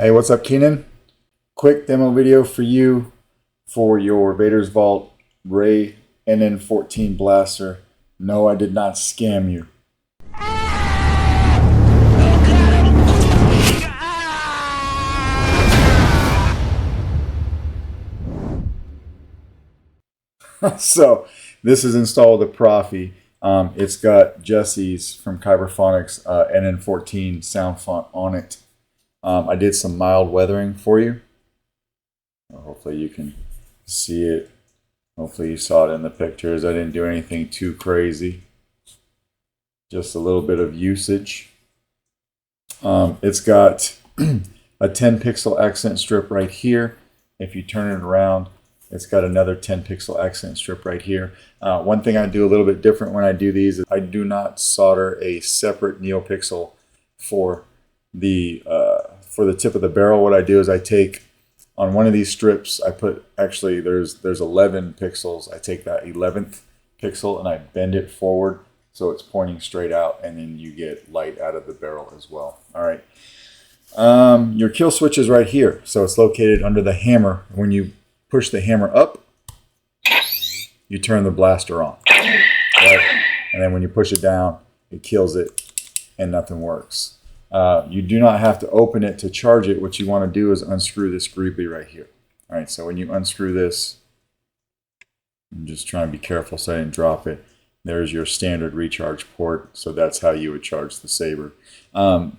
Hey, what's up, Keenan? Quick demo video for you for your Vader's Vault Ray NN-14 blaster. No, I did not scam you. So this is installed with a Proffie. It's got Jesse's from Kyberphonics NN-14 sound font on it. I did some mild weathering for you. Hopefully you can see it. Hopefully you saw it in the pictures. I didn't do anything too crazy. Just a little bit of usage. It's got a 10 pixel accent strip right here. If you turn it around, it's got another 10 pixel accent strip right here. One thing I do a little bit different when I do these is I do not solder a separate neopixel for the tip of the barrel. What I do is I take on one of these strips, I put, actually there's 11 pixels. I take that 11th pixel and I bend it forward so it's pointing straight out, and then you get light out of the barrel as well. All right. Your kill switch is right here. So it's located under the hammer. When you push the hammer up, you turn the blaster on. Right? And then when you push it down, it kills it and nothing works. You do not have to open it to charge it. What you want to do is unscrew this groupie right here. All right, so when you unscrew this, I'm just trying to be careful so I didn't drop it. There's your standard recharge port. So that's how you would charge the Saber.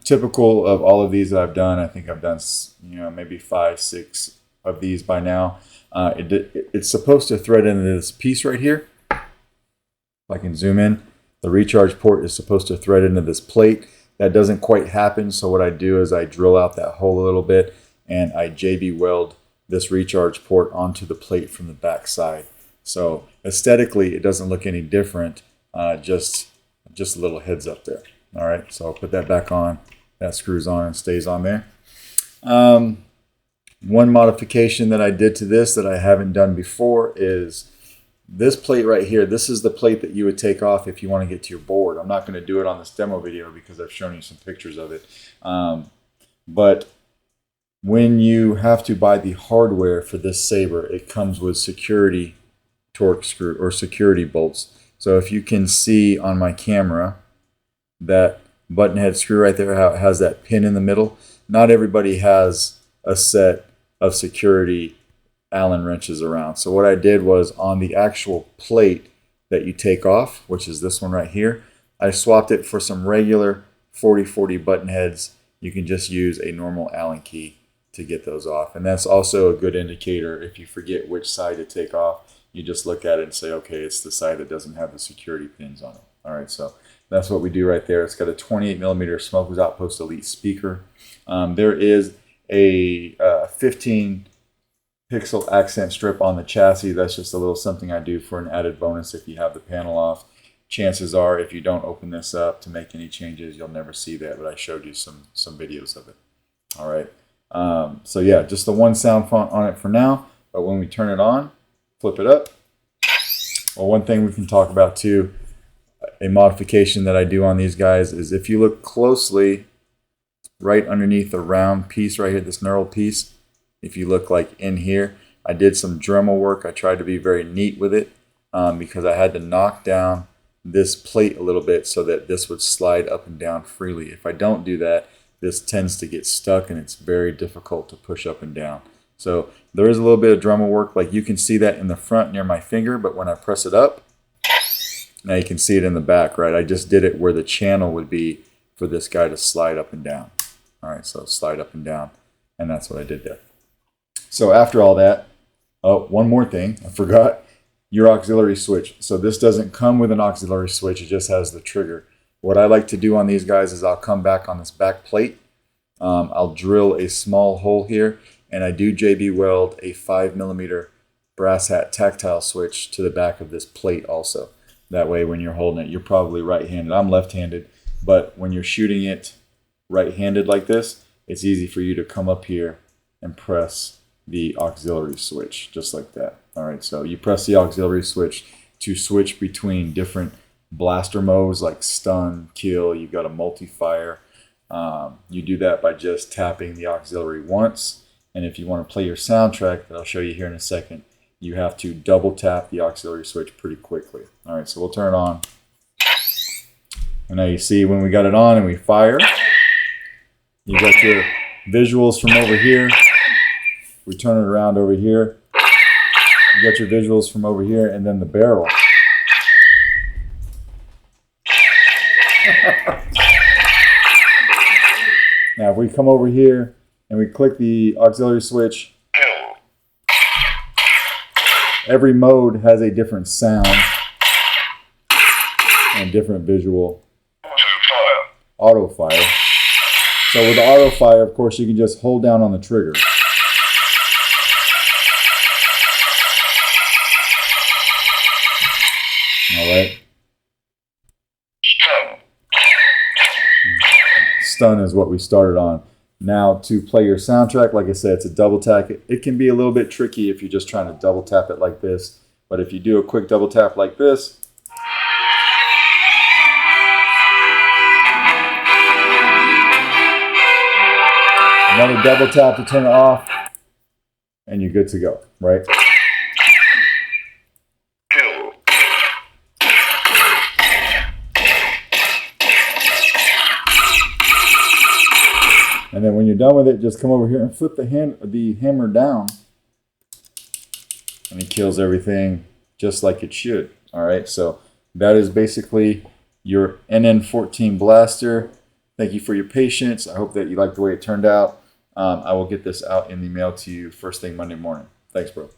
Typical of all of these that I've done, I think I've done, maybe 5, 6 of these by now. It's supposed to thread into this piece right here. If I can zoom in, the recharge port is supposed to thread into this plate. That doesn't quite happen, so what I do is I drill out that hole a little bit and I JB weld this recharge port onto the plate from the back side. So aesthetically, it doesn't look any different, just a little heads up there. All right, so I'll put that back on. That screws on and stays on there. One modification that I did to this that I haven't done before is this plate right here. This is the plate that you would take off if you want to get to your board. I'm not going to do it on this demo video because I've shown you some pictures of it. But when you have to buy the hardware for this Saber, it comes with security torque screw or security bolts. So if you can see on my camera, that button head screw right there, how it has that pin in the middle. Not everybody has a set of security Allen wrenches around. So what I did was on the actual plate that you take off, which is this one right here, I swapped it for some regular 4040 button heads. You can just use a normal Allen key to get those off. And that's also a good indicator. If you forget which side to take off, you just look at it and say, okay, it's the side that doesn't have the security pins on it. All right, so that's what we do right there. It's got a 28mm Smokers Outpost Elite speaker. There is a 15 pixel accent strip on the chassis. That's just a little something I do for an added bonus if you have the panel off. Chances are if you don't open this up to make any changes, you'll never see that, but I showed you some videos of it. All right, so yeah, just the one sound font on it for now, but when we turn it on, flip it up. Well, one thing we can talk about too, a modification that I do on these guys is if you look closely right underneath the round piece right here, this knurled piece, if you look like in here, I did some Dremel work. I tried to be very neat with it because I had to knock down this plate a little bit so that this would slide up and down freely. If I don't do that, this tends to get stuck and it's very difficult to push up and down. So there is a little bit of Dremel work. Like you can see that in the front near my finger, but when I press it up, now you can see it in the back, right? I just did it where the channel would be for this guy to slide up and down. All right, so slide up and down, and that's what I did there. So after all that, oh, one more thing, I forgot, your auxiliary switch. So this doesn't come with an auxiliary switch, it just has the trigger. What I like to do on these guys is I'll come back on this back plate, I'll drill a small hole here, and I do JB weld a 5mm brass hat tactile switch to the back of this plate also. That way when you're holding it, you're probably right-handed. I'm left-handed, but when you're shooting it right-handed like this, it's easy for you to come up here and press the auxiliary switch just like that. All right, so you press the auxiliary switch to switch between different blaster modes like stun, kill. You've got a multi-fire, You do that by just tapping the auxiliary once. And if you want to play your soundtrack that I'll show you here in a second, you have to double tap the auxiliary switch pretty quickly. All right, so we'll turn it on. And now you see when we got it on and we fire, you got your visuals from over here. We turn it around over here. You got your visuals from over here, and then the barrel. Now if we come over here and we click the auxiliary switch, every mode has a different sound and different visual. Auto fire. So with the auto fire, of course, you can just hold down on the trigger. All right. Stun is what we started on. Now to play your soundtrack, like I said, it's a double tap. It can be a little bit tricky if you're just trying to double tap it like this. But if you do a quick double tap like this, another double tap to turn it off, and you're good to go, right? And then when you're done with it, just come over here and flip the hammer down, and it kills everything just like it should. All right, so that is basically your NN-14 blaster. Thank you for your patience. I hope that you like the way it turned out. I will get this out in the mail to you first thing Monday morning. Thanks, bro.